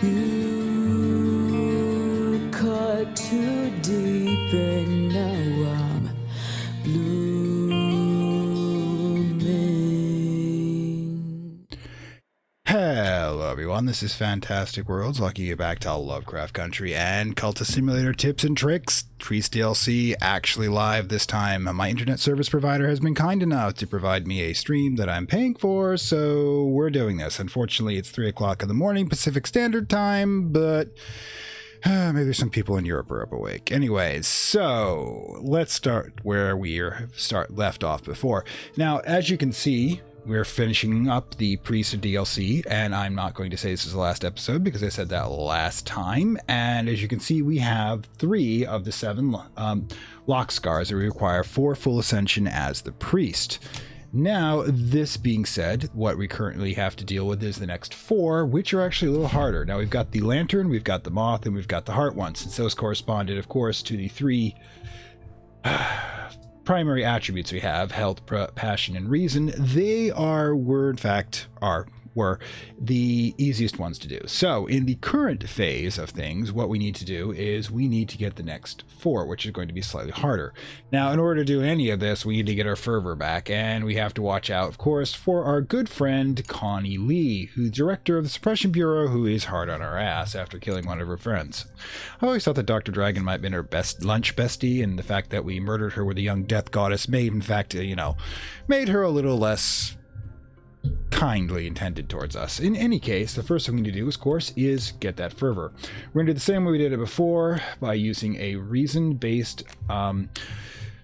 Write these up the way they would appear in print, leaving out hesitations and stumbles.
You cut too deep and now I'm blooming. Hello everyone, this is Fantastic Worlds, welcoming you back to Lovecraft Country and Cultist Simulator tips and tricks. Priest DLC actually live this time. My internet service provider has been kind enough to provide me a stream that I'm paying for, so we're doing this. Unfortunately, it's 3 o'clock in the morning Pacific Standard Time, but maybe some people in Europe are up awake. Anyways, so let's start where we left off before. Now, as you can see, we're finishing up the Priest DLC, and I'm not going to say this is the last episode because I said that last time. And as you can see, we have 3 of the 7 lock scars that require for full ascension as the Priest. Now, this being said, what we currently have to deal with is the next 4, which are actually a little harder. Now, we've got the Lantern, we've got the Moth, and we've got the Heart one, since those corresponded, of course, to the 3 primary attributes we have: health, passion, and reason. They were the easiest ones to do. So in the current phase of things, what we need to do is we need to get the next 4, which is going to be slightly harder. Now, in order to do any of this, we need to get our fervor back, and we have to watch out, of course, for our good friend Connie Lee, who's director of the Suppression Bureau, who is hard on our ass after killing one of her friends. I always thought that Dr. Dragon might have been her best lunch bestie, and the fact that we murdered her with a young death goddess made, in fact, made her a little less kindly intended towards us. In any case, the first thing we need to do, of course, is get that fervor. We're going to do the same way we did it before by using a reason-based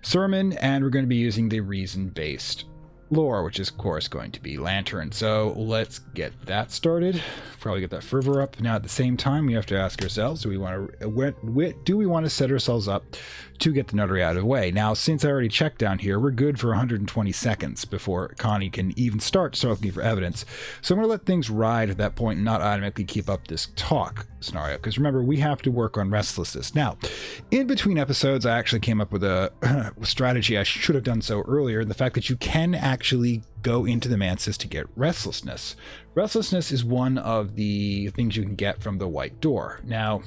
sermon, and we're going to be using the reason-based lore, which is, of course, going to be Lantern. So let's get that started. Probably get that fervor up. Now, at the same time, we have to ask ourselves, do we want to set ourselves up to get the notary out of the way? Now, since I already checked down here, we're good for 120 seconds before Connie can even start looking for evidence. So I'm going to let things ride at that point and not automatically keep up this talk scenario, because remember, we have to work on restlessness. Now, in between episodes, I actually came up with a strategy. I should have done so earlier. The fact that you can actually go into the mansis to get restlessness. Restlessness is one of the things you can get from the white door. Now,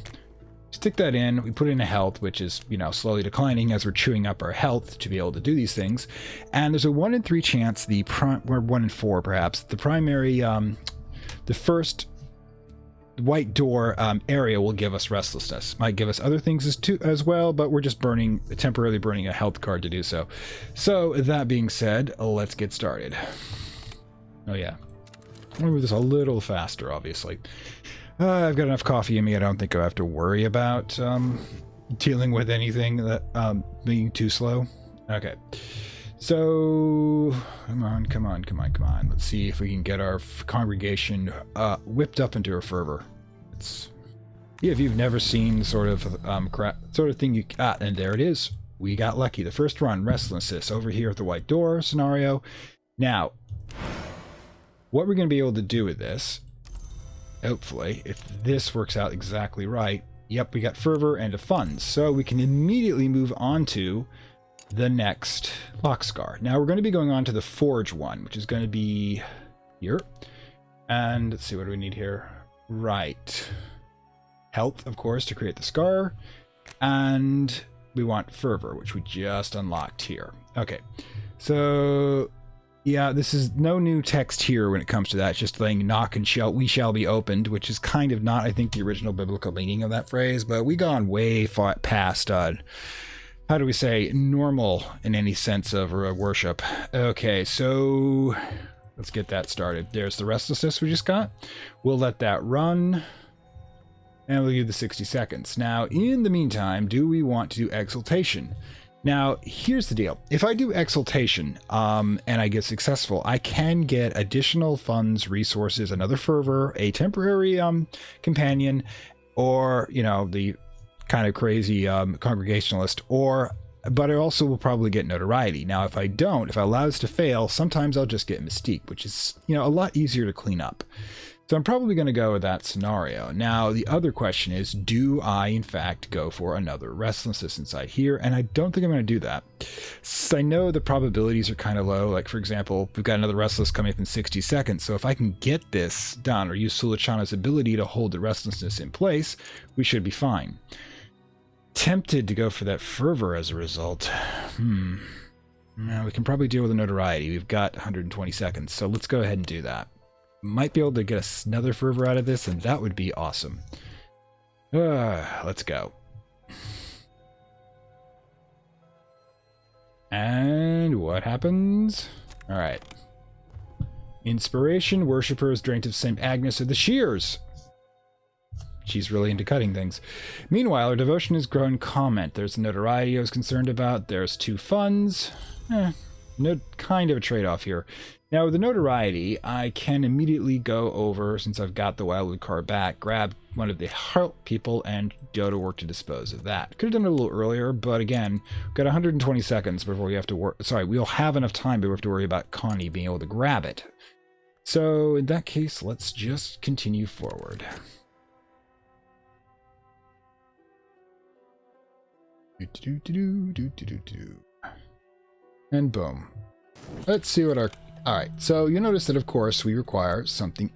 stick that in, we put in a health, which is, slowly declining as we're chewing up our health to be able to do these things. And there's a 1 in 3 chance, or 1 in 4 perhaps, the primary, the first white door area will give us restlessness. Might give us other things as well, but we're just temporarily burning a health card to do so. So that being said, let's get started. Oh yeah, I'm gonna move this a little faster, obviously. I've got enough coffee in me. I don't think I have to worry about dealing with anything that being too slow. Okay. So, come on. Let's see if we can get our congregation whipped up into a fervor. If you've never seen sort of thing and there it is. We got lucky. The first run, restlessness, over here at the white door scenario. Now, what we're going to be able to do with this, hopefully, if this works out exactly right, yep, we got fervor and a fund. So we can immediately move on to the next lock scar. Now we're going to be going on to the forge one, which is going to be here. And let's see, what do we need here? Right. Health, of course, to create the scar. And we want fervor, which we just unlocked here. Okay. So yeah, this is no new text here when it comes to that. It's just saying knock and we shall be opened, which is kind of not, I think, the original biblical meaning of that phrase, but we gone way far past how do we say, normal in any sense of worship. Okay, so let's get that started. There's the restlessness we just got. We'll let that run, and we'll give the 60 seconds. Now, in the meantime, do we want to do exaltation? Now, here's the deal. If I do exaltation and I get successful, I can get additional funds, resources, another fervor, a temporary companion, or, the kind of crazy congregationalist, but I also will probably get notoriety. Now, if I allow this to fail, sometimes I'll just get mystique, which is, a lot easier to clean up. So I'm probably going to go with that scenario. Now, the other question is, do I, in fact, go for another restlessness inside here? And I don't think I'm going to do that. So I know the probabilities are kind of low. Like, for example, we've got another restless coming up in 60 seconds. So if I can get this done or use Sulachana's ability to hold the restlessness in place, we should be fine. Tempted to go for that fervor as a result. Now, we can probably deal with the notoriety. We've got 120 seconds. So let's go ahead and do that. Might be able to get another fervor out of this, and that would be awesome. Let's go. And what happens? All right. Inspiration, worshippers, drained of St. Agnes, or the shears. She's really into cutting things. Meanwhile, our devotion has grown comment. There's notoriety I was concerned about. There's 2 funds. No kind of a trade-off here. Now, with the notoriety, I can immediately go over, since I've got the Wildwood card back, grab one of the heart people and go to work to dispose of that. Could have done it a little earlier, but again, we've got 120 seconds before we have to work. Sorry, we'll have enough time before we have to worry about Connie being able to grab it. So, in that case, let's just continue forward. And boom. Let's see what our... Alright, so you notice that, of course, we require something...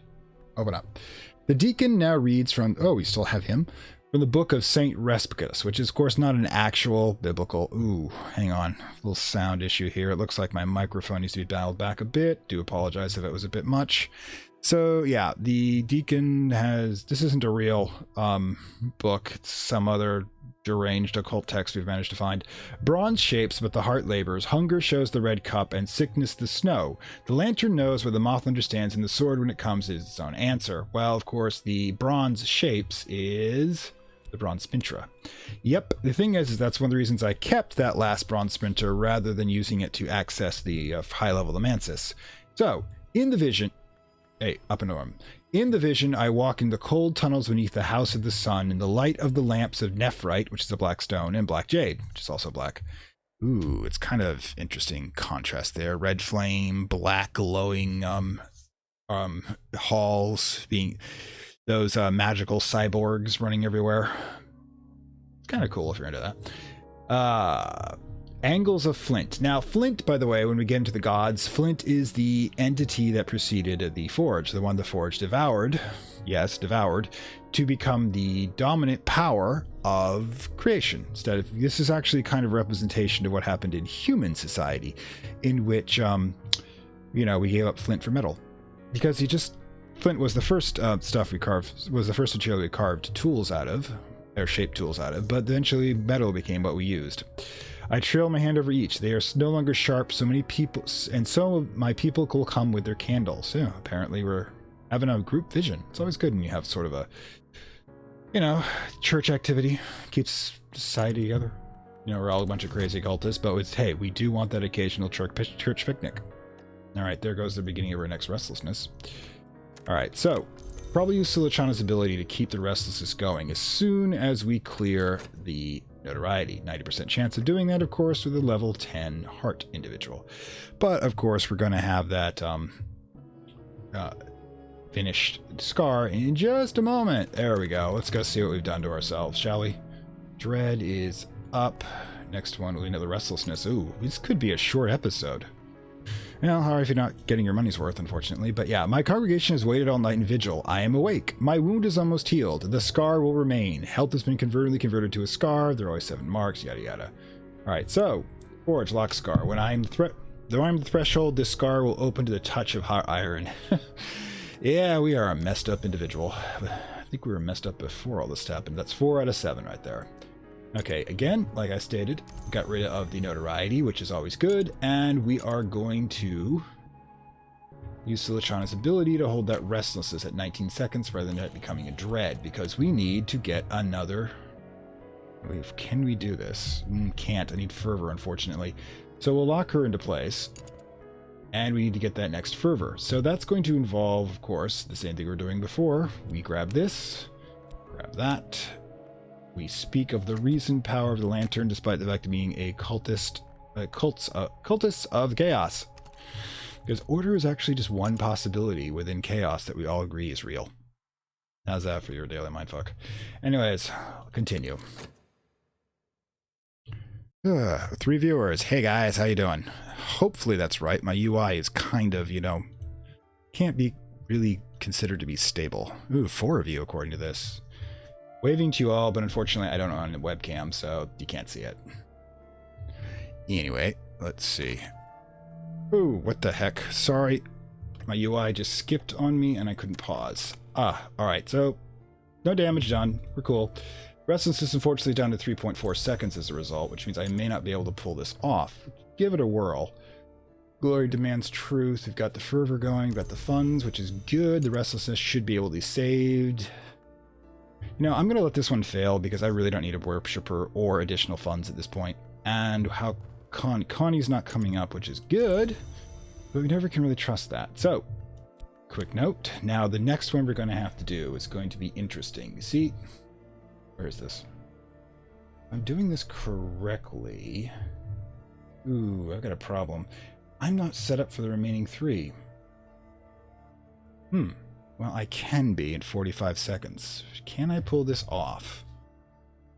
Open up. The deacon now reads from... Oh, we still have him. From the book of St. Respicus, which is, of course, not an actual biblical... Ooh, hang on. A little sound issue here. It looks like my microphone needs to be dialed back a bit. Do apologize if it was a bit much. So, yeah, the deacon has... This isn't a real book. It's some other... deranged occult text we've managed to find. Bronze shapes but the heart labors, hunger shows the red cup, and sickness the snow. The lantern knows where the moth understands, and the sword when it comes is its own answer. Well, of course, the bronze shapes is the bronze spintra. Yep, the thing is that's one of the reasons I kept that last bronze sprinter rather than using it to access the high-level Amansis. So, in the vision... Hey, up and arm. In the vision, I walk in the cold tunnels beneath the House of the Sun in the light of the lamps of Nephrite, which is a black stone, and black jade, which is also black. Ooh, it's kind of interesting contrast there. Red flame, black glowing halls, being those magical cyborgs running everywhere. It's kind of cool if you're into that. Angles of Flint. Now, Flint, by the way, when we get into the gods, Flint is the entity that preceded the Forge, the one the Forge devoured, yes, devoured, to become the dominant power of creation. This is actually kind of representation of what happened in human society, in which, we gave up Flint for metal. Because Flint was the first stuff we carved, was the first material we carved tools out of, or shaped tools out of, but eventually metal became what we used. I trail my hand over each. They are no longer sharp. So many people, and so my people will come with their candles. Yeah, apparently we're having a group vision. It's always good when you have sort of a, church activity. Keeps society together. We're all a bunch of crazy cultists, but hey, we do want that occasional church picnic. All right, there goes the beginning of our next restlessness. All right, so probably use Sulachana's ability to keep the restlessness going as soon as we clear the notoriety. 90% chance of doing that, of course, with a level 10 heart individual. But, of course, we're going to have that finished scar in just a moment. There we go. Let's go see what we've done to ourselves, shall we? Dread is up. Next one will be another restlessness. Ooh, this could be a short episode. Well, sorry if you're not getting your money's worth, unfortunately. But yeah, my congregation has waited all night in vigil. I am awake. My wound is almost healed. The scar will remain. Health has been converted to a scar. There are always 7 marks, yada yada. Alright, so, Forge, lock scar. When I'm though I'm the threshold, this scar will open to the touch of hot iron. Yeah, we are a messed up individual. I think we were messed up before all this happened. That's 4 out of 7 right there. Okay, again, like I stated, got rid of the notoriety, which is always good, and we are going to use Sulachana's ability to hold that restlessness at 19 seconds rather than it becoming a dread, because we need to get another... Can we do this? Can't. I need fervor, unfortunately. So we'll lock her into place, and we need to get that next fervor. So that's going to involve, of course, the same thing we were doing before. We grab this, grab that. We speak of the reason power of the lantern, despite the fact of being a cultist, cultists of chaos. Because order is actually just one possibility within chaos that we all agree is real. How's that for your daily mindfuck? Anyways, continue. 3 viewers. Hey guys, how you doing? Hopefully that's right. My UI is kind of, can't be really considered to be stable. Ooh, 4 of you according to this. Waving to you all, but unfortunately I don't own a webcam, so you can't see it. Anyway, let's see. Ooh, what the heck? Sorry. My UI just skipped on me and I couldn't pause. Alright, so no damage done. We're cool. Restlessness unfortunately down to 3.4 seconds as a result, which means I may not be able to pull this off. Give it a whirl. Glory demands truth. We've got the fervor going. We've got the funds, which is good. The restlessness should be able to be saved. I'm going to let this one fail because I really don't need a worshiper or additional funds at this point. And how Connie's not coming up, which is good, but we never can really trust that. So, quick note. Now, the next one we're going to have to do is going to be interesting. You see, where is this? I'm doing this correctly. Ooh, I've got a problem. I'm not set up for the remaining 3. Well, I can be in 45 seconds. Can I pull this off?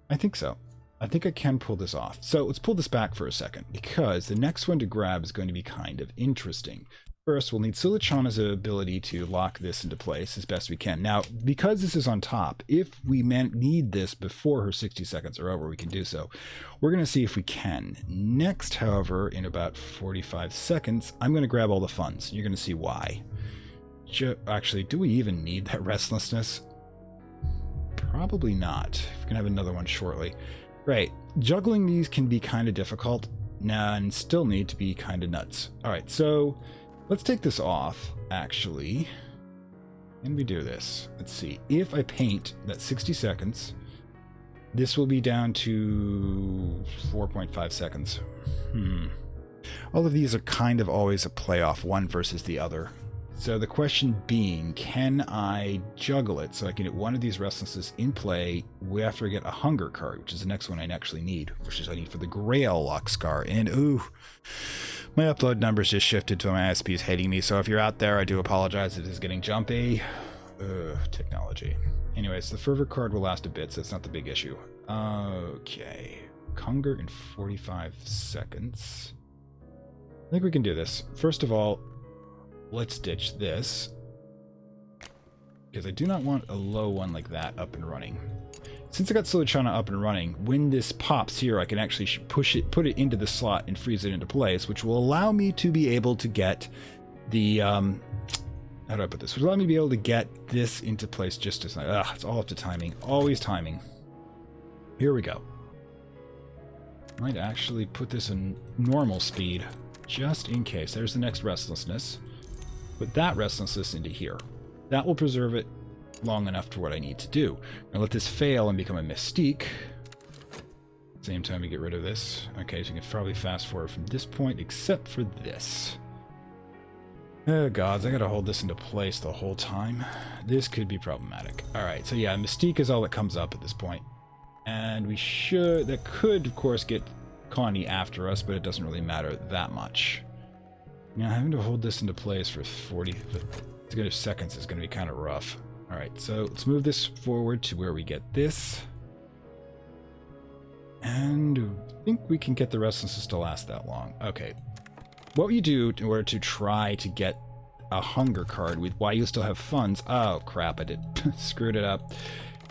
I think so. I think I can pull this off. So let's pull this back for a second, because the next one to grab is going to be kind of interesting. First, we'll need Silichana's ability to lock this into place as best we can. Now, because this is on top, if we need this before her 60 seconds are over, we can do so. We're going to see if we can. Next, however, in about 45 seconds, I'm going to grab all the funds. You're going to see why. Actually, do we even need that restlessness? Probably not. We're going to have another one shortly. Right. Juggling these can be kind of difficult and still need to be kind of nuts. All right, so let's take this off, actually. And we do this. Let's see. If I paint that 60 seconds, this will be down to 4.5 seconds. All of these are kind of always a playoff, one versus the other. So the question being, can I juggle it so I can get one of these restlessnesses in play after I get a hunger card, which is the next one I actually need, which is I need for the Grail Lock Scar. And ooh, my upload numbers just shifted to my ISP is hating me. So if you're out there, I do apologize. It is getting jumpy. Technology. Anyways, the fervor card will last a bit, so it's not the big issue. Okay. Hunger in 45 seconds. I think we can do this. First of all, let's ditch this, because I do not want a low one like that up and running. Since I got Silichana up and running, when this pops here, I can actually put it into the slot and freeze it into place, which will allow me to be able to get the, how do I put this? Which will allow me to be able to get this into place just as, it's all up to timing. Always timing. Here we go. Might actually put this in normal speed, just in case. There's the next restlessness. Put that restlessness into here. That will preserve it long enough for what I need to do. Now let this fail and become a mystique. Same time we get rid of this. Okay, so we can probably fast forward from this point, except for this. Oh gods, I gotta hold this into place the whole time. This could be problematic. Alright, so yeah, mystique is all that comes up at this point. And that could, of course, get Connie after us, but it doesn't really matter that much. Now, having to hold this into place for 40 seconds is going to be kind of rough. All right, so let's move this forward to where we get this. And I think we can get the restlessness to last that long. Okay. What you do in order to try to get a hunger card with while you still have funds. Oh, crap, I did screwed it up.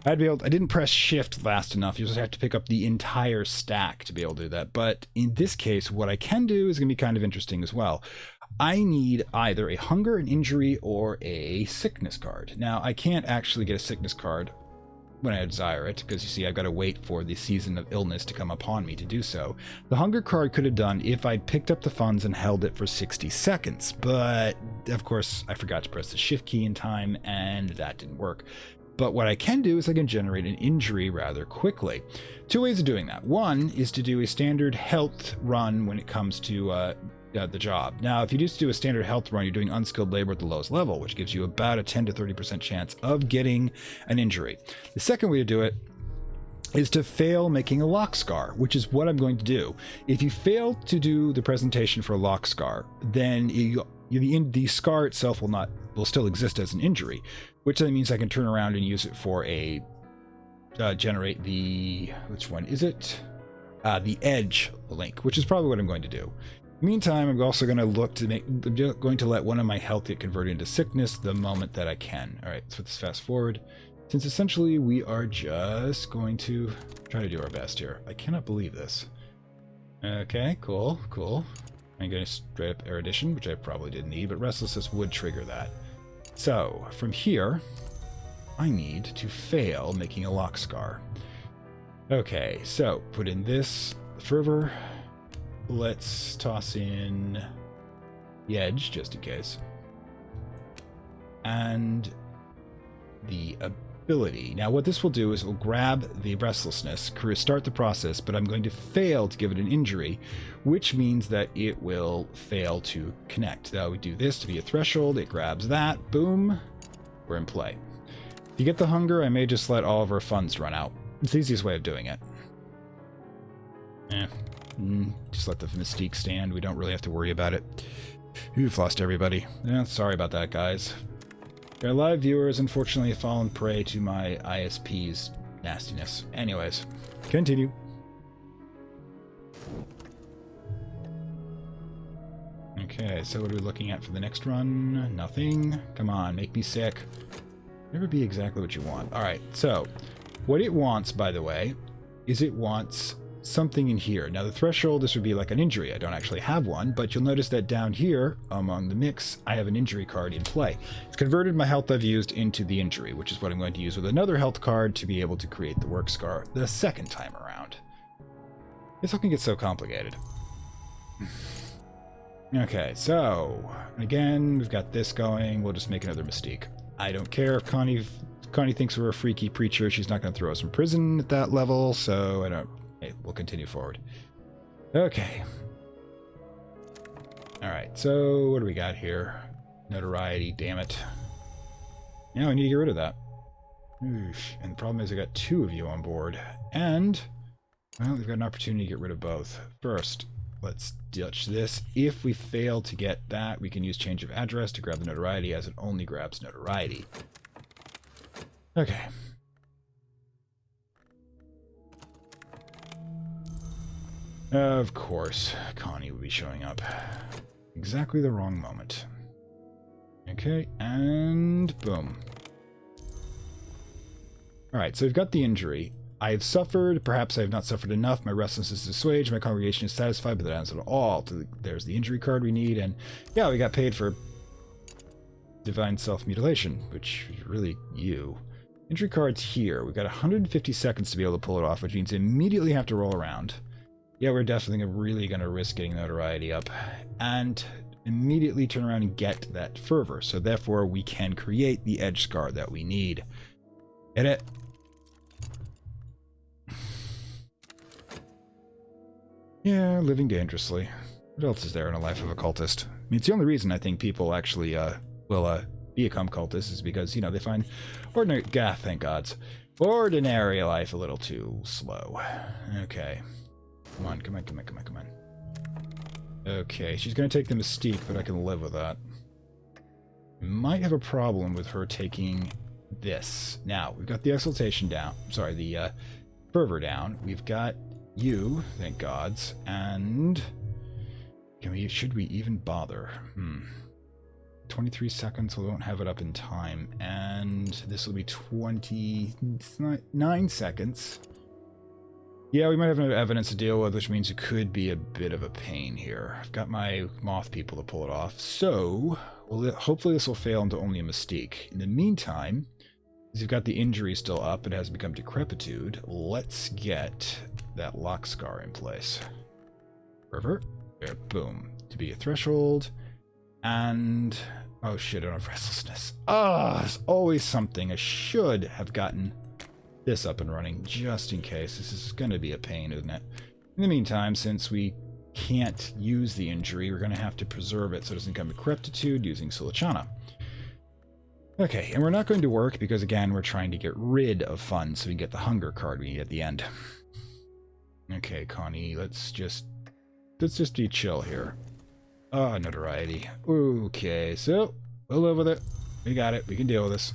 I didn't press shift fast enough. You just have to pick up the entire stack to be able to do that. But in this case, what I can do is going to be kind of interesting as well. I need either a hunger, an injury, or a sickness card. Now, I can't actually get a sickness card when I desire it, because you see, I've got to wait for the season of illness to come upon me to do so. The hunger card could have done if I'd picked up the funds and held it for 60 seconds. But, of course, I forgot to press the shift key in time, and that didn't work. But what I can do is I can generate an injury rather quickly. 2 ways of doing that. One is to do a standard health run when it comes to the job. Now, if you just do a standard health run, you're doing unskilled labor at the lowest level, which gives you about a 10 to 30% chance of getting an injury. The second way to do it is to fail making a lock scar, which is what I'm going to do. If you fail to do the presentation for a lock scar, then the scar itself will still exist as an injury, which then means I can turn around and use it for a generate the, which one is it? The edge link, which is probably what I'm going to do. Meantime, I'm also going to look to I'm just going to let one of my health get converted into sickness the moment that I can. All right, so let's fast forward. Since essentially we are just going to try to do our best here. I cannot believe this. Okay, cool. I'm getting straight up erudition, which I probably didn't need, but restlessness would trigger that. So from here, I need to fail making a lock scar. Okay, so put in this fervor. Let's toss in the edge just in case. And the ability. Now what this will do is it will grab the restlessness, start the process, but I'm going to fail to give it an injury, which means that it will fail to connect. Now we do this to be a threshold, it grabs that, boom, we're in play. If you get the hunger, I may just let all of our funds run out. It's the easiest way of doing it. Just let the mystique stand. We don't really have to worry about it. We've lost everybody. Yeah, sorry about that, guys. Our live viewers unfortunately have fallen prey to my ISP's nastiness. Anyways, continue. Okay, so what are we looking at for the next run? Nothing. Come on, make me sick. Never be exactly what you want. Alright, so what it wants, by the way, is it wants something in here. Now the threshold, this would be like an injury. I don't actually have one, but you'll notice that down here among the mix, I have an injury card in play. It's converted my health I've used into the injury, which is what I'm going to use with another health card to be able to create the work scar the second time around. This all can get so complicated. Okay, so again, we've got this going. We'll just make another mystique. I don't care if Connie thinks we're a freaky preacher. She's not going to throw us in prison at that level, so I don't. Hey, we'll continue forward. Okay. Alright, so what do we got here? Notoriety, damn it. Now I need to get rid of that. Oof. And the problem is I got two of you on board. And, well, we've got an opportunity to get rid of both. First, let's ditch this. If we fail to get that, we can use change of address to grab the notoriety, as it only grabs notoriety. Okay. Of course, Connie will be showing up. Exactly the wrong moment. Okay, and boom. Alright, so we've got the injury. I have suffered, perhaps I have not suffered enough, my restlessness is assuaged, my congregation is satisfied, but that ends at all. There's the injury card we need, and yeah, we got paid for divine self-mutilation, which is really you. Injury card's here. We've got 150 seconds to be able to pull it off, which means immediately have to roll around. Yeah, we're definitely really going to risk getting notoriety up and immediately turn around and get that fervor. So therefore, we can create the edge scar that we need. Hit it. Yeah, living dangerously. What else is there in a life of a cultist? I mean, it's the only reason I think people actually will become cultists is because, you know, they find ordinary... thank gods. Ordinary life a little too slow. Okay. Come on, come on, come on, come on, come on. Okay, she's going to take the mystique, but I can live with that. Might have a problem with her taking this. Now, we've got the exaltation down. Sorry, the fervor down. We've got you, thank gods. And should we even bother? 23 seconds, we won't have it up in time. And this will be 29 seconds. Yeah, we might have no evidence to deal with, which means it could be a bit of a pain here. I've got my moth people to pull it off, so hopefully this will fail into only a mystique. In the meantime, as you've got the injury still up, it has become decrepitude. Let's get that lock scar in place. Fervor, there, boom. To be a threshold, and oh shit, I don't have restlessness. There's always something. I should have gotten this up and running just in case. This is going to be a pain, isn't it? In the meantime, since we can't use the injury, we're going to have to preserve it so it doesn't become decrepitude using Sulachana. Okay, and we're not going to work because, again, we're trying to get rid of funds so we can get the hunger card we need at the end. Okay, Connie, let's just be chill here. Oh, notoriety. Okay, so we'll live with it. We got it. We can deal with this.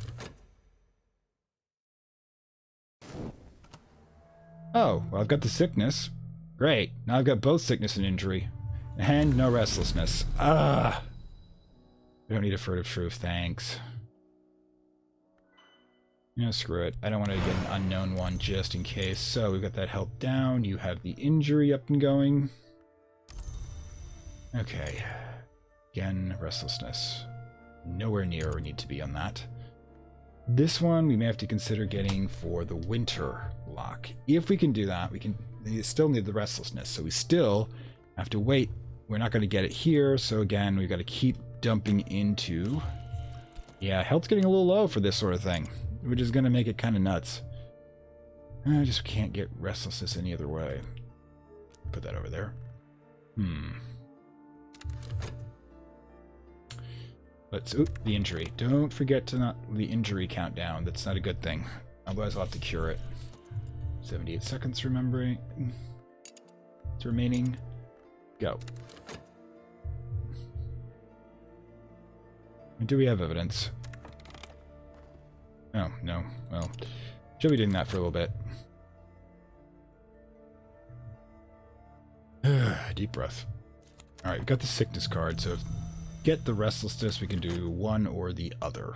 Oh, well, I've got the sickness. Great. Now I've got both sickness and injury. And no restlessness. Ah! We don't need a furtive truth, thanks. Screw it. I don't want to get an unknown one just in case. So we've got that health down. You have the injury up and going. Okay. Again, restlessness. Nowhere near where we need to be on that. This one we may have to consider getting for the winter lock. If we can do that, we still need the restlessness. So we still have to wait. We're not going to get it here. So again, we've got to keep dumping into... Yeah, health's getting a little low for this sort of thing, which is going to make it kind of nuts. I just can't get restlessness any other way. Put that over there. Let's... Oop, the injury. Don't forget to not the injury countdown. That's not a good thing. Otherwise I'll have to cure it. 78 seconds remembering. It's remaining. Go. Do we have evidence? Oh, no. Well, she'll be doing that for a little bit. Deep breath. Alright, we've got the sickness card, so if get the restlessness, we can do one or the other.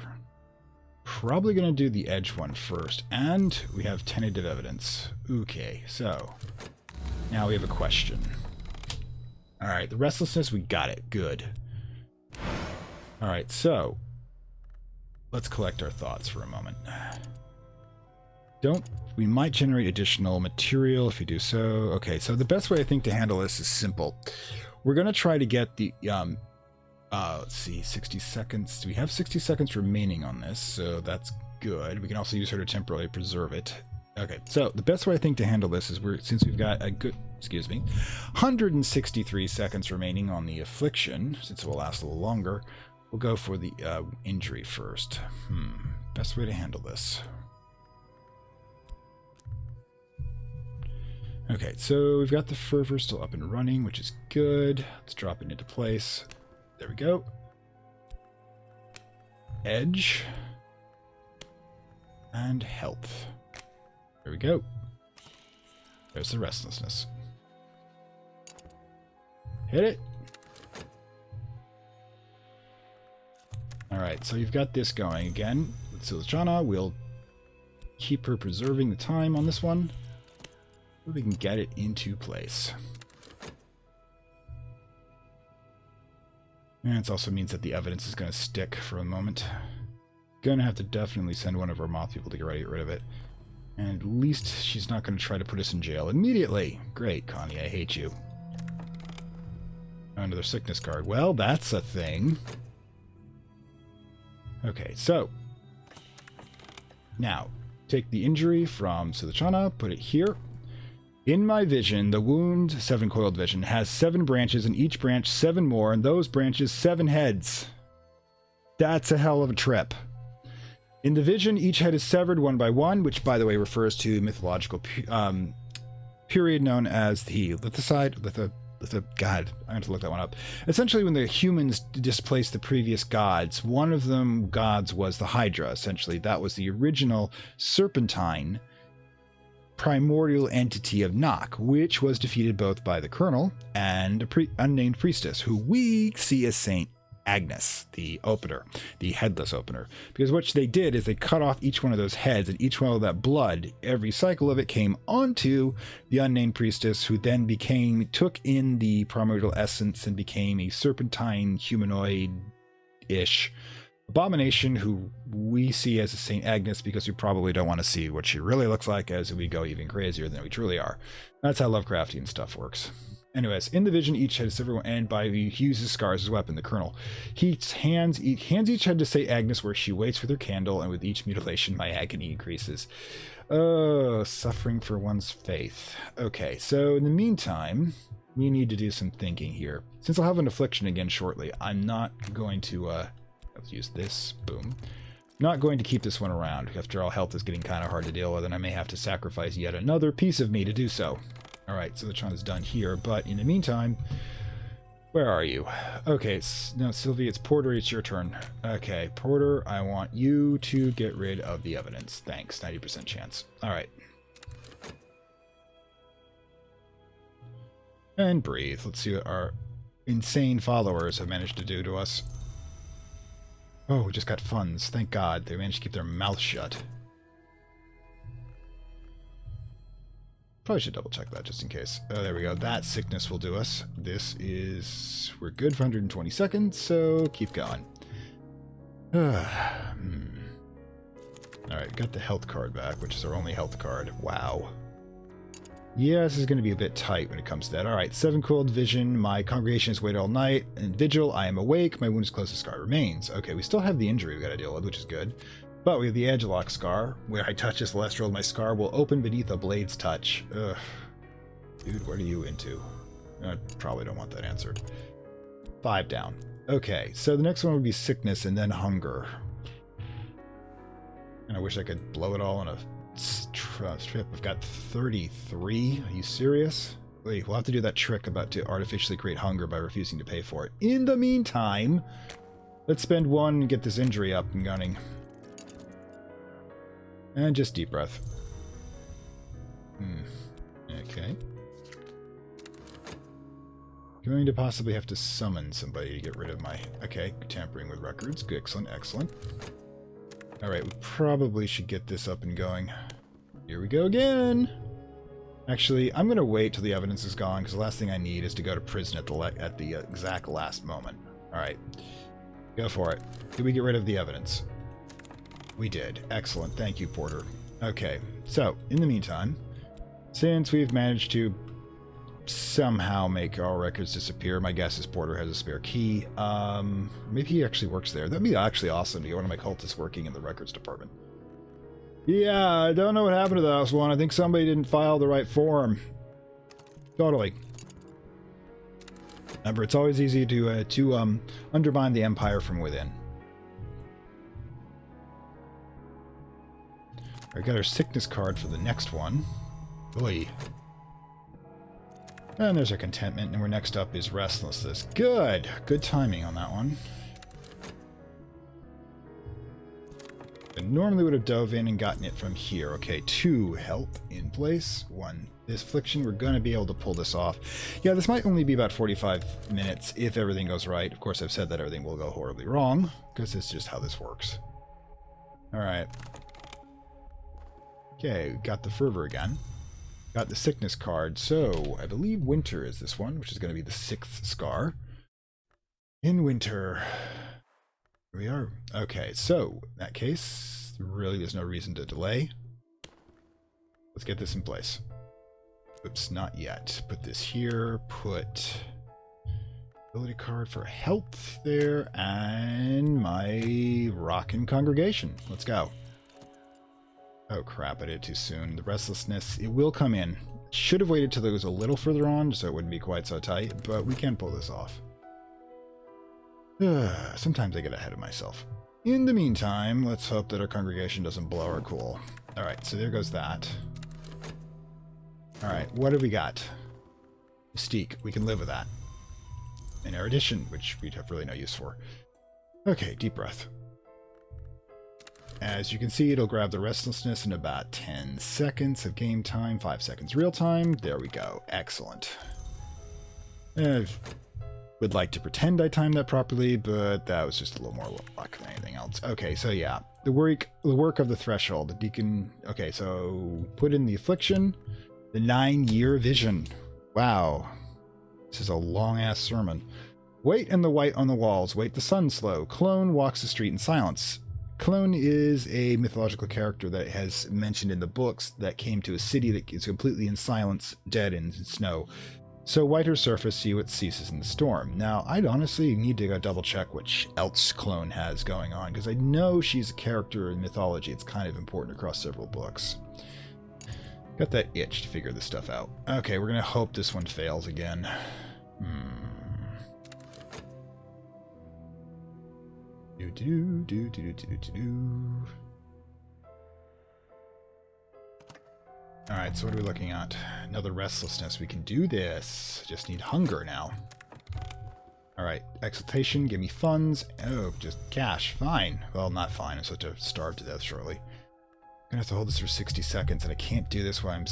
Probably going to do the edge one first, and we have tentative evidence. Okay, so now we have a question. Alright, the restlessness, we got it. Good. Alright, so let's collect our thoughts for a moment. We might generate additional material if we do so. Okay, so the best way I think to handle this is simple. We're going to try to get the, let's see, 60 seconds. Do we have 60 seconds remaining on this? So that's good. We can also use her to temporarily preserve it. Okay, so the best way I think to handle this is since we've got a good, 163 seconds remaining on the affliction, since it will last a little longer, we'll go for the injury first. Best way to handle this. Okay, so we've got the fervor still up and running, which is good. Let's drop it into place. There we go. Edge. And health. There we go. There's the restlessness. Hit it. Alright, so you've got this going again. With Silachana, we'll keep her preserving the time on this one. So we can get it into place. And it also means that the evidence is going to stick for a moment. Gonna have to definitely send one of our moth people to get rid of it. And at least she's not going to try to put us in jail immediately. Great, Connie, I hate you. Another sickness card. Well, that's a thing. Okay, so now take the injury from Silachana, put it here. In my vision, the wound, 7-coiled vision, has 7 branches, and each branch 7 more, and those branches 7 heads. That's a hell of a trip. In the vision, each head is severed one by one, which, by the way, refers to mythological period known as the God, I have to look that one up. Essentially, when the humans displaced the previous gods, one of them gods was the Hydra, essentially. That was the original serpentine primordial entity of Nock, which was defeated both by the Colonel and an unnamed priestess, who we see as Saint Agnes, the opener, the headless opener. Because what they did is they cut off each one of those heads, and each one of that blood, every cycle of it came onto the unnamed priestess, who then took in the primordial essence and became a serpentine humanoid-ish abomination, who we see as a Saint Agnes, because we probably don't want to see what she really looks like as we go even crazier than we truly are. That's how Lovecraftian stuff works. Anyways, in the vision, each head is severed, and he uses scars as a weapon. The Colonel, he hands each head to Saint Agnes, where she waits with her candle, and with each mutilation, my agony increases. Oh, suffering for one's faith. Okay, so in the meantime, we need to do some thinking here. Since I'll have an affliction again shortly, I'm not going to, let's use this, boom. Not going to keep this one around. After all, health is getting kind of hard to deal with, and I may have to sacrifice yet another piece of me to do so. Alright, so the Tron is done here, but in the meantime, Where are you? Okay, no, Sylvie, it's Porter, it's your turn. Okay, Porter, I want you to get rid of the evidence. Thanks, 90% chance. Alright. And breathe. Let's see what our insane followers have managed to do to us. Oh, we just got funds. Thank God. They managed to keep their mouth shut. Probably should double check that just in case. Oh, there we go. That sickness will do us. This is... We're good for 120 seconds, so keep going. Alright, got the health card back, which is our only health card. Wow. Yeah, this is going to be a bit tight when it comes to that. Alright, 7 cold vision. My congregation has waited all night. And vigil, I am awake. My wound's closest scar remains. Okay, we still have the injury we got to deal with, which is good. But we have the Edgelock scar. Where I touch this celestial, my scar will open beneath a blade's touch. Ugh. Dude, what are you into? I probably don't want that answered. 5 down. Okay, so the next one would be sickness and then hunger. And I wish I could blow it all on a strip. I've got 33. Are you serious? Wait, we'll have to do that trick about to artificially create hunger by refusing to pay for it. In the meantime, let's spend 1 and get this injury up and gunning. And just deep breath. Okay. Going to possibly have to summon somebody to get rid of my... Okay, tampering with records. Good, excellent, excellent. Alright, we probably should get this up and going. Here we go again! Actually, I'm going to wait till the evidence is gone, because the last thing I need is to go to prison at the exact last moment. Alright. Go for it. Did we get rid of the evidence? We did. Excellent. Thank you, Porter. Okay, so, in the meantime, since we've managed to somehow make our records disappear, my guess is Porter has a spare key. Maybe he actually works there. That'd be actually awesome to get one of my cultists working in the records department. Yeah, I don't know what happened to that one. I think somebody didn't file the right form. Totally. Remember, it's always easy to undermine the empire from within. I got our sickness card for the next one. Oy. And there's our contentment, and we're next up is restlessness. Good! Good timing on that one. I normally would have dove in and gotten it from here. Okay, 2 health in place. 1 this affliction. We're going to be able to pull this off. Yeah, this might only be about 45 minutes if everything goes right. Of course, I've said that everything will go horribly wrong, because it's just how this works. Alright. Okay, got the fervor again. Got the sickness card, so I believe winter is this one, which is going to be the 6th scar. In winter. Here we are. Okay, so in that case, really there's no reason to delay. Let's get this in place. Oops, not yet. Put this here, put ability card for health there, and my rockin' congregation. Let's go. Oh crap, I did it too soon. The restlessness, it will come in. Should have waited till it was a little further on so it wouldn't be quite so tight, but we can pull this off. Sometimes I get ahead of myself. In the meantime, let's hope that our congregation doesn't blow our cool. Alright, so there goes that. Alright, what have we got? Mystique, we can live with that. And erudition, which we'd have really no use for. Okay, deep breath. As you can see, it'll grab the restlessness in about 10 seconds of game time, 5 seconds real time. There we go. Excellent. Would like to pretend I timed that properly, but that was just a little more luck than anything else. Okay, so yeah, the work of the threshold. The deacon. Okay, so put in the affliction, the 9-year vision. Wow, this is a long-ass sermon. Wait in the white on the walls. Wait the sun slow. Clone walks the street in silence. Clone is a mythological character that has mentioned in the books that came to a city that is completely in silence, dead in snow. So white her surface, see what ceases in the storm. Now, I'd honestly need to go double check what else Clone has going on, because I know she's a character in mythology. It's kind of important across several books. Got that itch to figure this stuff out. Okay, we're going to hope this one fails again. Alright, so what are we looking at? Another restlessness. We can do this. Just need hunger now. Alright, exaltation, give me funds. Oh, just cash. Fine. Well, not fine. I'm supposed to starve to death shortly. I'm gonna have to hold this for 60 seconds, and I can't do this while I'm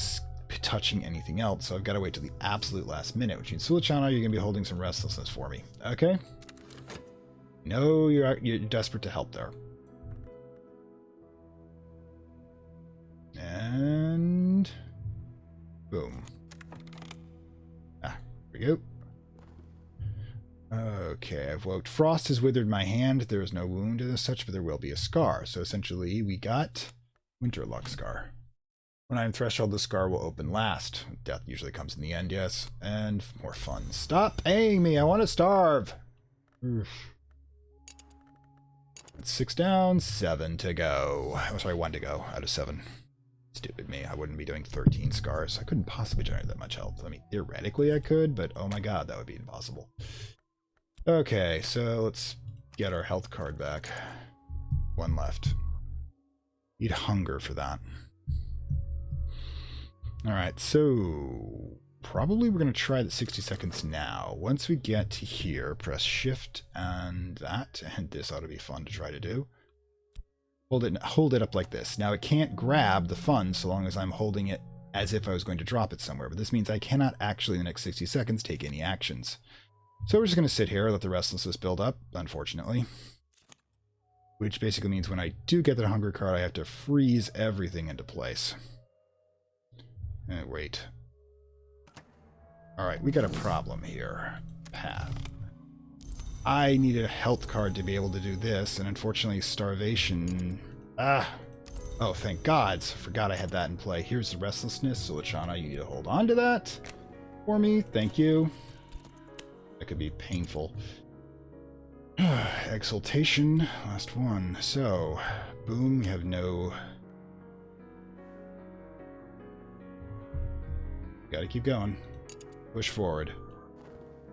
touching anything else, so I've got to wait till the absolute last minute, which means Sulachana, you're gonna be holding some restlessness for me. Okay? No, you're desperate to help there. And boom. Ah, here we go. Okay, I've woke. Frost has withered my hand. There is no wound as such, but there will be a scar. So essentially, we got Winterluck scar. When I'm threshold, the scar will open last. Death usually comes in the end, yes. And more fun. Stop paying me! I want to starve! Oof. That's 6 down, 7 to go. Oh, sorry, 1 to go out of 7. Stupid me. I wouldn't be doing 13 scars. I couldn't possibly generate that much health. I mean, theoretically I could, but oh my god, that would be impossible. Okay, so let's get our health card back. 1 left. Need hunger for that. Alright, so probably we're going to try the 60 seconds now. Once we get to here, press shift and that, and this ought to be fun to try to do. Hold it up like this. Now it can't grab the fun so long as I'm holding it as if I was going to drop it somewhere, but this means I cannot actually in the next 60 seconds take any actions. So we're just going to sit here, let the restlessness build up, unfortunately. Which basically means when I do get that hunger card, I have to freeze everything into place. Wait. Alright, we got a problem here. Path. I need a health card to be able to do this, and unfortunately starvation... Oh, thank God. Forgot I had that in play. Here's the restlessness, so Lachana, you need to hold on to that for me. Thank you. That could be painful. Exaltation, last one. So, boom, we have no... Gotta keep going. Push forward.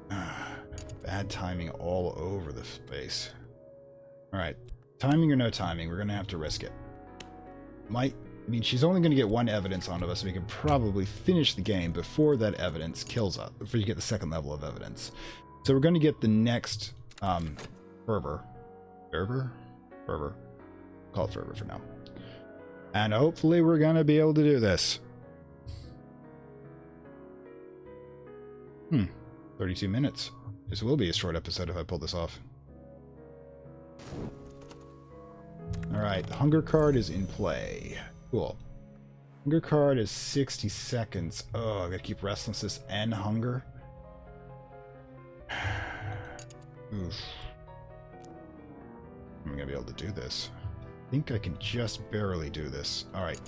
Bad timing all over the space. Alright. Timing or no timing, we're gonna have to risk it. I mean, she's only gonna get 1 evidence onto us, so we can probably finish the game before that evidence kills us, before you get the 2nd level of evidence. So we're gonna get the next fervor. Fervor? Fervor. Call it fervor for now. And hopefully we're gonna be able to do this. 32 minutes. This will be a short episode if I pull this off. Alright, the hunger card is in play. Cool. Hunger card is 60 seconds. Oh, I gotta keep restlessness and hunger. Oof. I'm gonna be able to do this. I think I can just barely do this. Alright.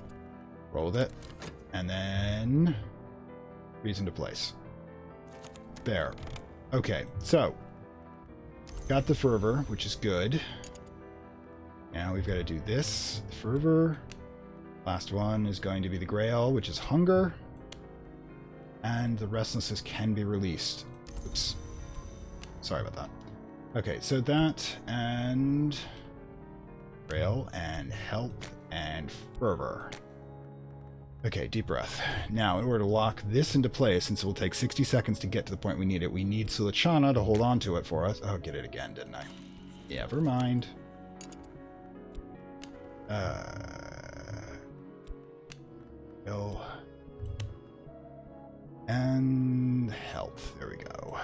Roll with it. And then... freeze into place. There. Okay, so got the fervor, which is good. Now we've got to do this. The fervor. Last one is going to be the grail, which is hunger. And the restlessness can be released. Oops. Sorry about that. Okay, so that and grail and health and fervor. Okay, deep breath. Now, in order to lock this into place, since it will take 60 seconds to get to the point we need it, we need Sulachana to hold on to it for us. Oh, get it again, didn't I? Never mind. Go. And health. There we go.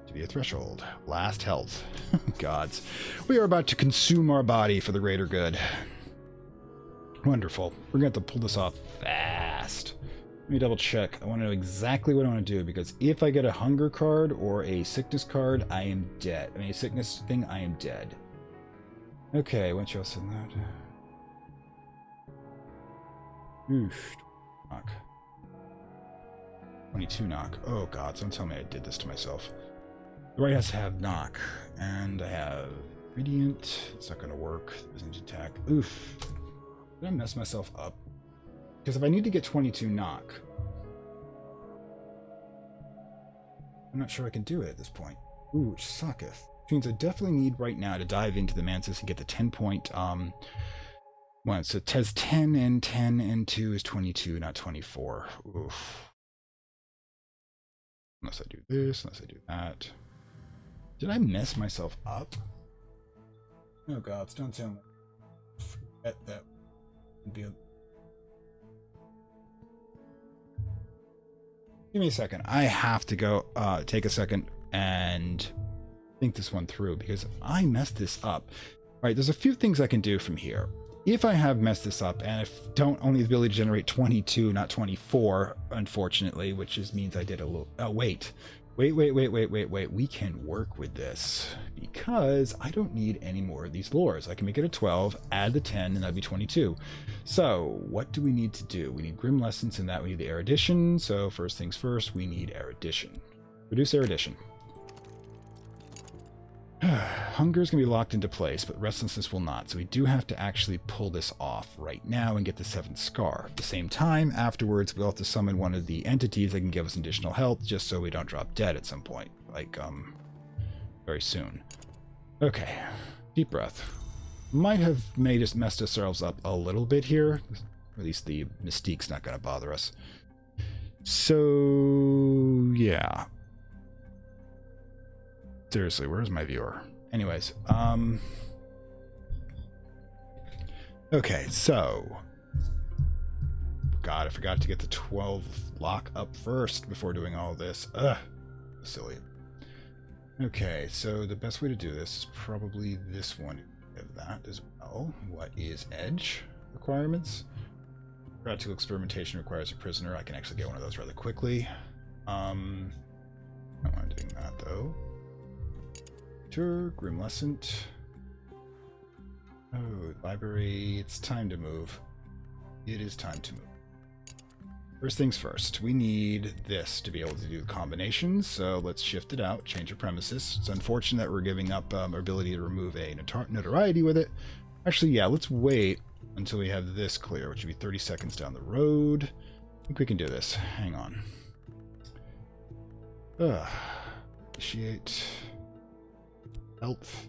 To be a threshold. Last health. Gods. We are about to consume our body for the greater good. Wonderful. We're going to have to pull this off fast. Let me double check. I want to know exactly what I want to do, because if I get a hunger card or a sickness card, I am dead. I mean, a sickness thing, I am dead. Okay, what else in that? Oof. Knock. 22 knock. Oh god, don't tell me I did this to myself. The right has to have knock. And I have radiant. It's not going to work. Doesn't attack. Oof. Did I mess myself up? Because if I need to get 22 knock, I'm not sure I can do it at this point. Ooh, which sucketh. Which means I definitely need right now to dive into the Mantis and get the 10 point, one. So it has 10 and 2 is 22, not 24. Oof. Unless I do this, unless I do that. Did I mess myself up? Oh god, don't tell me. Forget that. Give me a second. I have to go take a second and think this one through because I messed this up. All right, there's a few things I can do from here. If I have messed this up and if don't only the ability to generate 22, not 24, unfortunately, which just means I did a little. Oh, wait. We can work with this because I don't need any more of these lures. I can make it a 12, add the 10, and that'd be 22. So what do we need to do? We need Grim Lessons, and that we need the erudition. So first things first, we need erudition. Reduce erudition. Hunger is going to be locked into place, but restlessness will not. So we do have to actually pull this off right now and get the 7th scar. At the same time, afterwards, we'll have to summon one of the entities that can give us additional health, just so we don't drop dead at some point, like, very soon. Okay, deep breath. Might have messed ourselves up a little bit here. At least the mystique's not going to bother us. So, yeah. Seriously, where's my viewer? Anyways, okay, so God, I forgot to get the 12 lock up first before doing all this. Ugh, silly. Okay, so the best way to do this is probably this one. Of that as well. What is edge requirements? Practical experimentation requires a prisoner. I can actually get one of those rather quickly. I don't want doing that though. Grim Lesson. Oh, library. It's time to move. It is time to move. First things first, we need this to be able to do the combinations. So let's shift it out, change the premises. It's unfortunate that we're giving up our ability to remove a notoriety with it. Actually, yeah, let's wait until we have this clear, which would be 30 seconds down the road. I think we can do this. Hang on. Initiate. Health.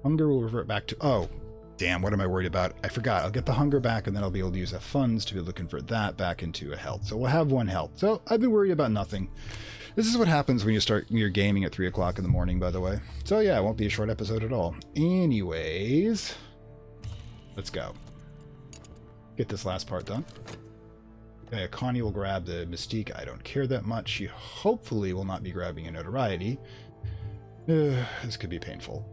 Hunger will revert back to... Oh, damn, what am I worried about? I forgot. I'll get the hunger back, and then I'll be able to use the funds to be able to convert that back into a health. So we'll have 1 health. So I've been worried about nothing. This is what happens when you're gaming at 3 o'clock in the morning, by the way. So yeah, it won't be a short episode at all. Anyways, let's go. Get this last part done. Okay, Connie will grab the Mystique. I don't care that much. She hopefully will not be grabbing a notoriety. This could be painful.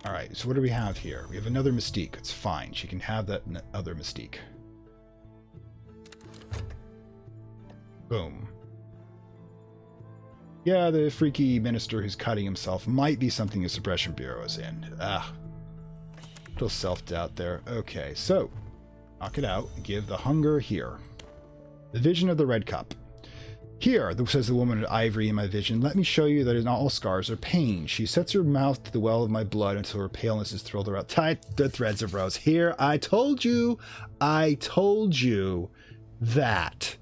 Alright, so what do we have here? We have another Mystique. It's fine. She can have that other Mystique. Boom. Yeah, the freaky minister who's cutting himself might be something the Suppression Bureau is in. Little self-doubt there. Okay, so knock it out. Give the hunger here. The vision of the red cup. Here, says the woman in ivory in my vision, let me show you that not all scars are pain. She sets her mouth to the well of my blood until her paleness is thrilled around tight the threads of rose. Here, I told you that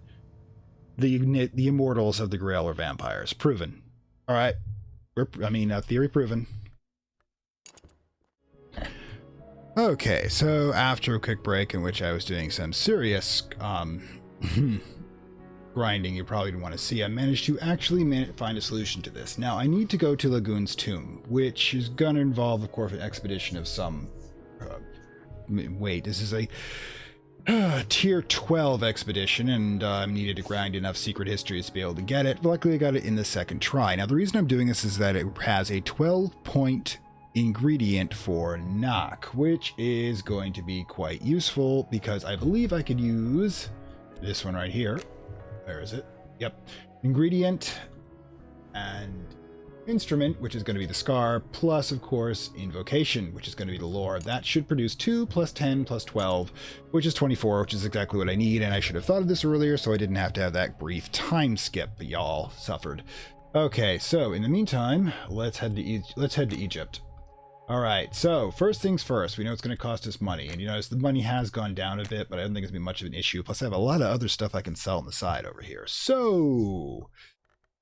the immortals of the Grail are vampires. Proven. All right. Theory proven. Okay, so after a quick break in which I was doing some serious grinding you probably didn't want to see, I managed to actually find a solution to this. Now, I need to go to Lagoon's tomb, which is going to involve, of course, an expedition of some... this is a tier 12 expedition, and I'm needed to grind enough secret histories to be able to get it. Luckily, I got it in the 2nd try. Now, the reason I'm doing this is that it has a 12-point ingredient for knock, which is going to be quite useful because I believe I could use this one right here. Where is it? Yep. Ingredient and instrument, which is going to be the scar, plus, of course, invocation, which is going to be the lore. That should produce 2 plus 10 plus 12, which is 24, which is exactly what I need. And I should have thought of this earlier, so I didn't have to have that brief time skip, but y'all suffered. Okay, so in the meantime, let's head to Egypt. All right, so first things first, we know it's going to cost us money. And you notice the money has gone down a bit, but I don't think it's been much of an issue. Plus, I have a lot of other stuff I can sell on the side over here. So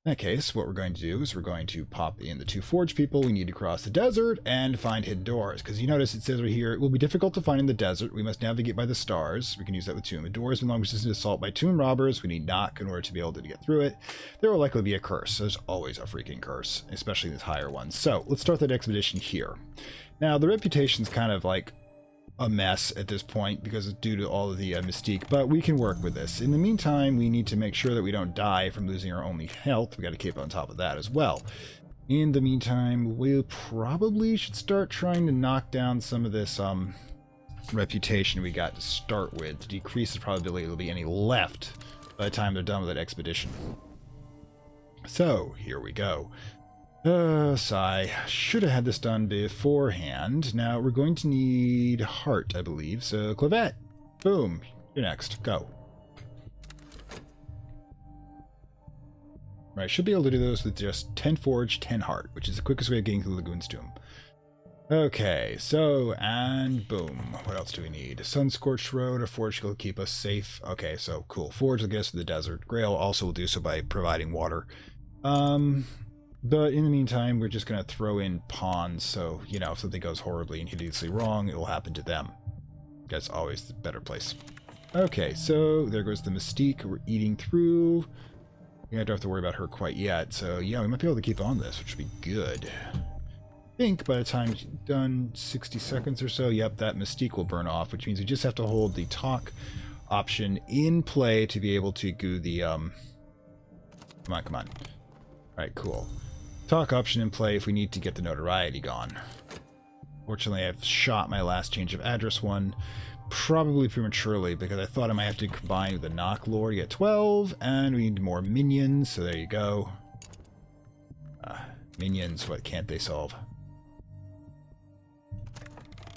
In that case, what we're going to do is we're going to pop in the 2 forge people. We need to cross the desert and find hidden doors. Because you notice it says right here, it will be difficult to find in the desert. We must navigate by the stars. We can use that with tomb. The doors belong resistant to assault by tomb robbers. We need knock in order to be able to get through it. There will likely be a curse. There's always a freaking curse, especially these higher ones. So let's start that expedition here. Now, the reputation's kind of like a mess at this point because it's due to all of the mystique, but we can work with this. In the meantime, we need to make sure that we don't die from losing our only health. We got to keep on top of that as well. In the meantime, we probably should start trying to knock down some of this reputation we got to start with to decrease the probability there'll be any left by the time they're done with that expedition. So here we go. Sigh. Should have had this done beforehand. Now, we're going to need heart, I believe. So, Clavette. Boom. You're next. Go. Right, should be able to do those with just 10 forge, 10 heart, which is the quickest way of getting to the Lagoon's Tomb. Okay, so, and boom. What else do we need? A sun-scorched road, a forge will keep us safe. Okay, so, cool. Forge will get us to the desert. Grail also will do so by providing water. But in the meantime, we're just going to throw in pawns, so, you know, if something goes horribly and hideously wrong, it will happen to them. That's always the better place. Okay, so there goes the Mystique. We're eating through. We don't have to worry about her quite yet, so yeah, we might be able to keep on this, which would be good. I think by the time it's done 60 seconds or so, yep, that Mystique will burn off, which means we just have to hold the talk option in play to be able to do the, Come on. Alright, cool. Talk option in play if we need to get the notoriety gone. Fortunately, I've shot my last change of address one, probably prematurely, because I thought I might have to combine with the knock lore to get 12, and we need more minions, so there you go. Minions, what can't they solve?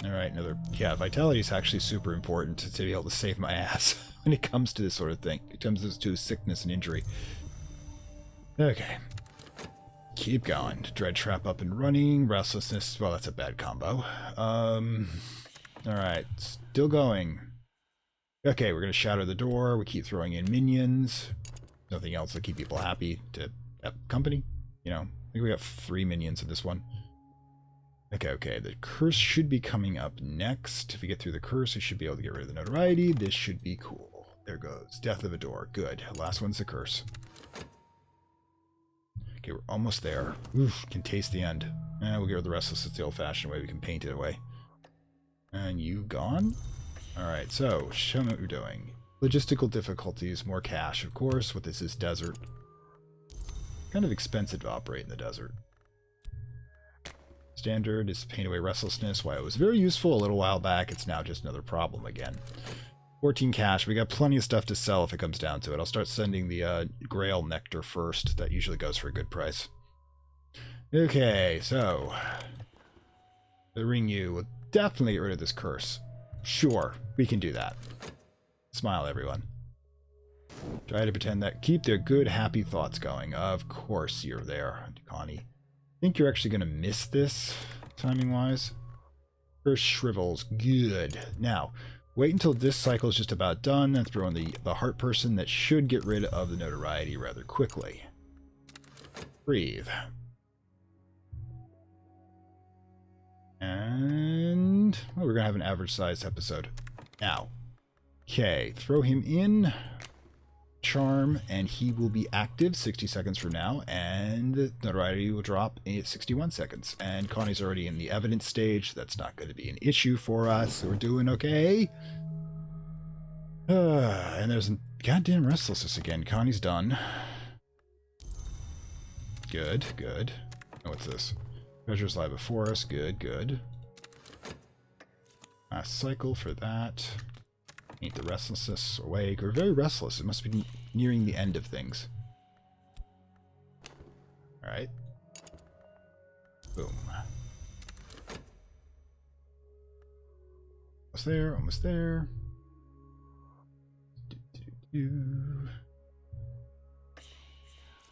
Alright, another... Yeah, vitality is actually super important to be able to save my ass when it comes to this sort of thing. It comes to sickness and injury. Okay. Keep going. Dread trap up and running. Restlessness. Well, that's a bad combo. Alright. Still going. Okay, we're going to shatter the door. We keep throwing in minions. Nothing else to keep people happy to have company. You know, I think we got 3 minions in this one. Okay. The curse should be coming up next. If we get through the curse, we should be able to get rid of the notoriety. This should be cool. There goes. Death of a door. Good. Last one's the curse. Okay, we're almost there. Oof, can taste the end. We'll get rid of the restlessness the old-fashioned way. We can paint it away. And you gone? Alright, so, show me what you're doing. Logistical difficulties, more cash, of course. What this is, desert. Kind of expensive to operate in the desert. Standard is paint away restlessness. While it was very useful a little while back, it's now just another problem again. 14 cash. We got plenty of stuff to sell if it comes down to it. I'll start sending the Grail Nectar first. That usually goes for a good price. Okay, so... The ring you will definitely get rid of this curse. Sure, we can do that. Smile, everyone. Try to pretend that... Keep their good, happy thoughts going. Of course you're there, Connie. I think you're actually going to miss this, timing-wise. Curse shrivels. Good. Now... Wait until this cycle is just about done and throw in the heart person. That should get rid of the notoriety rather quickly. Breathe. And well, we're going to have an average sized episode. Now. Okay, throw him in. Charm, and he will be active 60 seconds from now, and the notoriety will drop in 61 seconds. And Connie's already in the evidence stage. That's not going to be an issue for us. So we're doing okay. And there's a goddamn restlessness again. Connie's done. Good. Oh, what's this? Treasures lie before us. Good. Last cycle for that. Ain't the restlessness awake. We're very restless. It must be nearing the end of things. Alright. Boom. Almost there.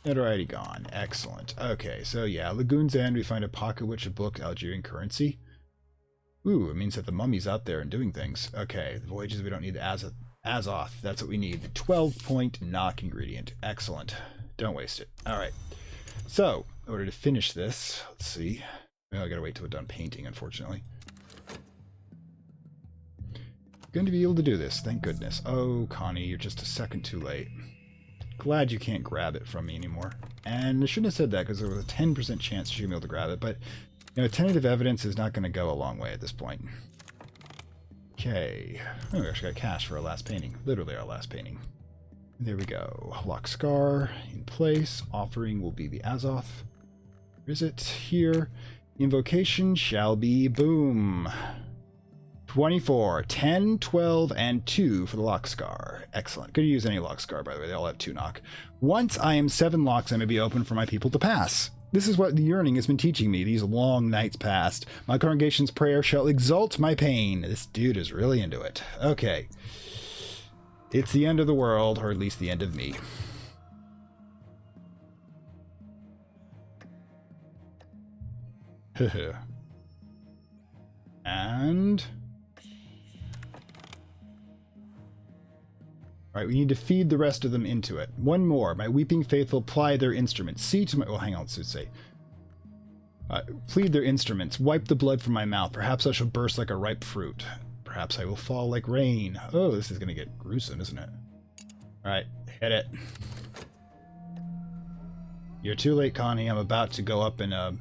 Notoriety gone. Excellent. Okay, so yeah, Lagoon's End, we find a pocket witch, a book, Algerian currency. Ooh, it means that the mummy's out there and doing things. Okay, the voyages, we don't need the Azoth. That's what we need. The 12-point knock ingredient. Excellent. Don't waste it. All right. So, in order to finish this, let's see. Well, I gotta wait till we're done painting, unfortunately. Going to be able to do this, thank goodness. Oh, Connie, you're just a second too late. Glad you can't grab it from me anymore. And I shouldn't have said that because there was a 10% chance she'd be able to grab it, but you know, tentative evidence is not going to go a long way at this point. Okay. Oh, we actually got cash for our last painting. Literally our last painting. There we go. Lock Scar in place. Offering will be the Azoth. Where is it? Here. Invocation shall be boom. 24, 10, 12, and 2 for the Lock Scar. Excellent. Could use any Lock Scar, by the way. They all have 2 knock. Once I am 7 locks, I may be open for my people to pass. This is what the yearning has been teaching me these long nights past. My congregation's prayer shall exalt my pain. This dude is really into it. Okay. It's the end of the world, or at least the end of me. And... Alright, we need to feed the rest of them into it. One more. My weeping faithful ply their instruments. See to my... Oh, hang on, let's say. Plead their instruments. Wipe the blood from my mouth. Perhaps I shall burst like a ripe fruit. Perhaps I will fall like rain. Oh, this is going to get gruesome, isn't it? Alright, hit it. You're too late, Connie. I'm about to go up in a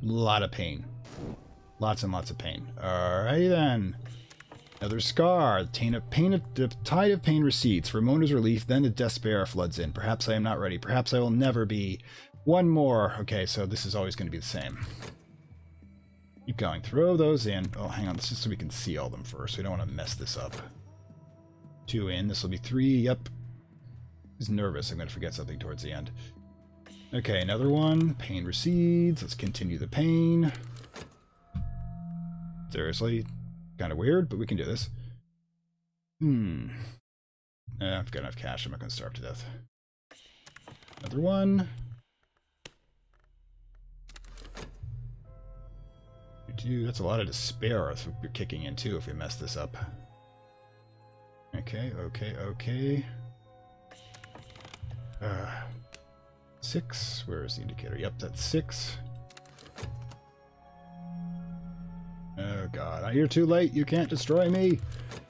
lot of pain. Lots and lots of pain. Alrighty then. Another scar. The tide of pain recedes. For a moment's relief, then the despair floods in. Perhaps I am not ready. Perhaps I will never be. One more. Okay, so this is always going to be the same. Keep going. Throw those in. Oh, hang on. This is so we can see all of them first. We don't want to mess this up. 2 in. This will be 3. Yep. He's nervous. I'm going to forget something towards the end. Okay, another one. Pain recedes. Let's continue the pain. Seriously? Kind of weird, but we can do this. I've got enough cash. I'm not going to starve to death. Another one. Dude, that's a lot of despair you're kicking in too if we mess this up. Okay, okay. 6. Where is the indicator? Yep, that's 6. Oh god, you're too late. You can't destroy me.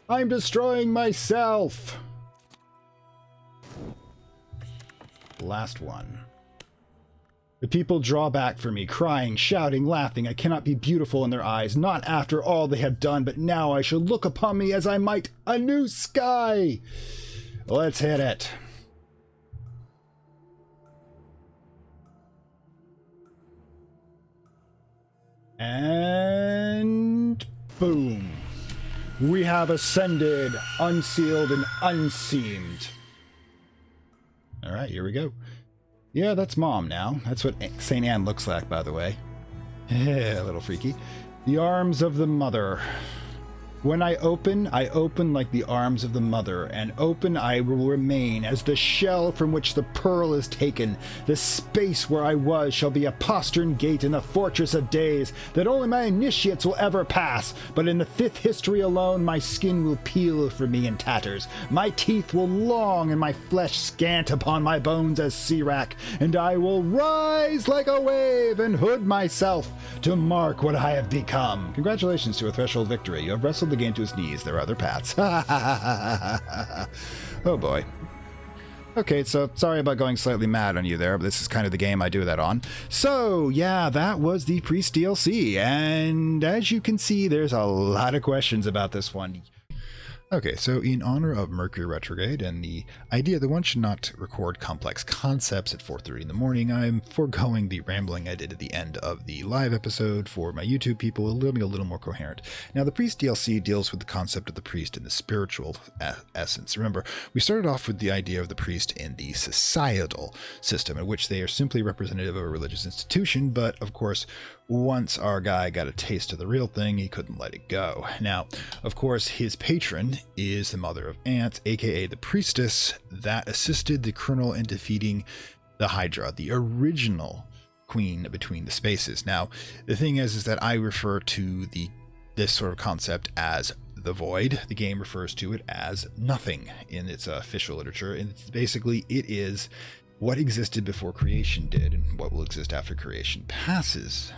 I'm destroying myself. Last one. The people draw back from me, crying, shouting, laughing. I cannot be beautiful in their eyes, not after all they have done, but now I shall look upon me as I might a new sky. Let's hit it. And boom. We have ascended, unsealed, and unseamed. Alright, here we go. Yeah, that's Mom now. That's what St. Anne looks like, by the way. A little freaky. The arms of the mother. When I open like the arms of the mother, and open I will remain as the shell from which the pearl is taken. The space where I was shall be a postern gate in the fortress of days that only my initiates will ever pass. But in the 5th history alone, my skin will peel for me in tatters. My teeth will long and my flesh scant upon my bones as sea wrack, and I will rise like a wave and hood myself to mark what I have become. Congratulations to a threshold victory. You have wrestled the game to his knees. There are other paths. Oh boy. Okay, so sorry about going slightly mad on you there, but this is kind of the game I do that on. So, yeah, that was the Priest DLC, and as you can see, there's a lot of questions about this one. Okay, so in honor of Mercury retrograde and the idea that one should not record complex concepts at 4:30 in the morning, I'm foregoing the rambling I did at the end of the live episode for my YouTube people, it'll be a little more coherent. Now, the Priest DLC deals with the concept of the priest in the spiritual essence. Remember, we started off with the idea of the priest in the societal system, in which they are simply representative of a religious institution, but of course, once our guy got a taste of the real thing, he couldn't let it go. Now, of course, his patron is the Mother of Ants, aka the priestess that assisted the Colonel in defeating the Hydra, the original queen between the spaces. Now, the thing is that I refer to this sort of concept as the void. The game refers to it as nothing in its official literature, and basically it is what existed before creation did and what will exist after creation passes.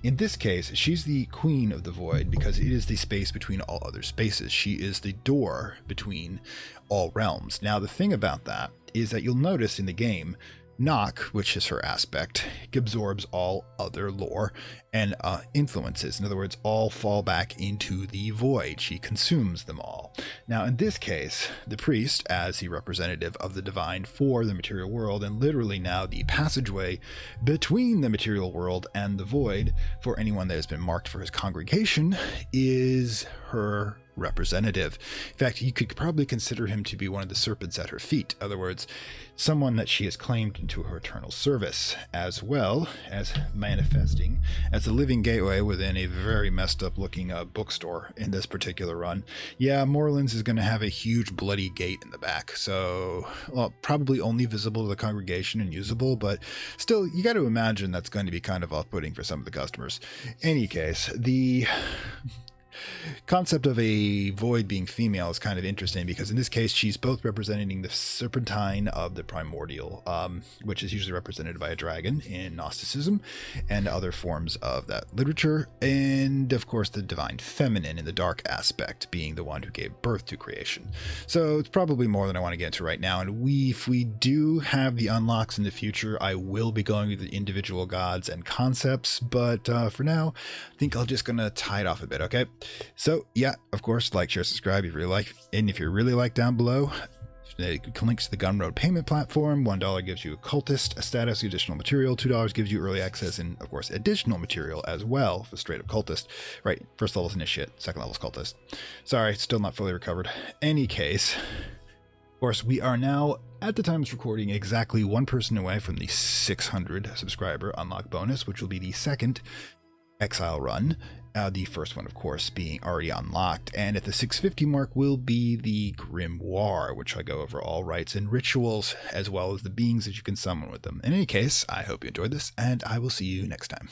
In this case, she's the queen of the void because it is the space between all other spaces. She is the door between all realms. Now, the thing about that is that you'll notice in the game, Knock, which is her aspect, absorbs all other lore and influences. In other words, all fall back into the void. She consumes them all. Now, in this case, the priest, as the representative of the divine for the material world, and literally now the passageway between the material world and the void for anyone that has been marked for his congregation, is her representative. In fact, you could probably consider him to be one of the serpents at her feet. In other words, someone that she has claimed into her eternal service, as well as manifesting as a living gateway within a very messed up looking bookstore in this particular run. Yeah, Moorlands is going to have a huge bloody gate in the back, so probably only visible to the congregation and usable, but still, you got to imagine that's going to be kind of off-putting for some of the customers. Any case, the concept of a void being female is kind of interesting because in this case she's both representing the serpentine of the primordial, which is usually represented by a dragon in Gnosticism and other forms of that literature, and of course the divine feminine in the dark aspect, being the one who gave birth to creation. So it's probably more than I want to get into right now, and if we do have the unlocks in the future, I will be going with the individual gods and concepts, but for now I think I'm just gonna tie it off a bit. Okay, so yeah, of course, like, share, subscribe if you really like, and if you really like, down below links to the Gumroad payment platform. $1 gives you a cultist status, additional material. $2 gives you early access and of course additional material as well for straight up cultist. Right, first level's initiate, second level's cultist. Sorry, still not fully recovered. Any case, of course, we are now, at the time of recording, exactly one person away from the 600 subscriber unlock bonus, which will be the second Exile run. The first one, of course, being already unlocked, and at the 650 mark will be the Grimoire, which I go over all rites and rituals, as well as the beings that you can summon with them. In any case, I hope you enjoyed this, and I will see you next time.